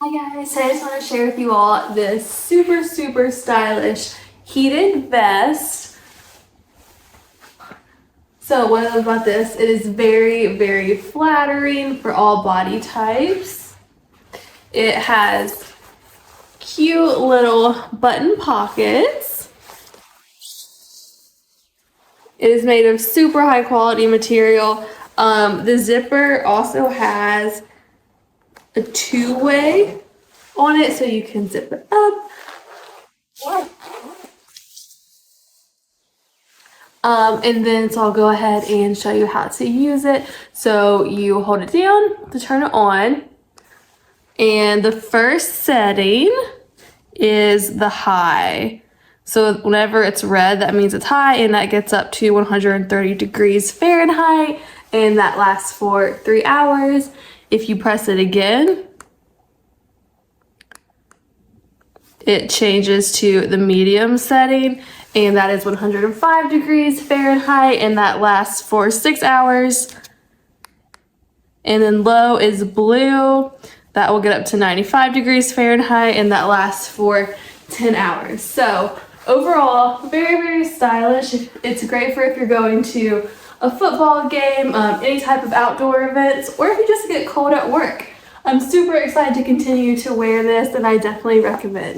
Hi guys, so I just want to share with you all this super stylish heated vest. So what I love about this, it is very flattering for all body types. It has cute little button pockets. It is made of super high quality material. The zipper also has a two-way on it, so you can zip it up. And then so I'll go ahead and show you how to use it. So you hold it down to turn it on, and the first setting is the high. So whenever it's red, that means it's high, and that gets up to 130 degrees Fahrenheit, and that lasts for 3 hours. If you press it again, it changes to the medium setting, and that is 105 degrees Fahrenheit, and that lasts for 6 hours. And then low is blue. That will get up to 95 degrees Fahrenheit, and that lasts for 10 hours. So overall, very stylish. It's great for if you're going to a football game, any type of outdoor events, or if you just get cold at work. I'm super excited to continue to wear this, and I definitely recommend.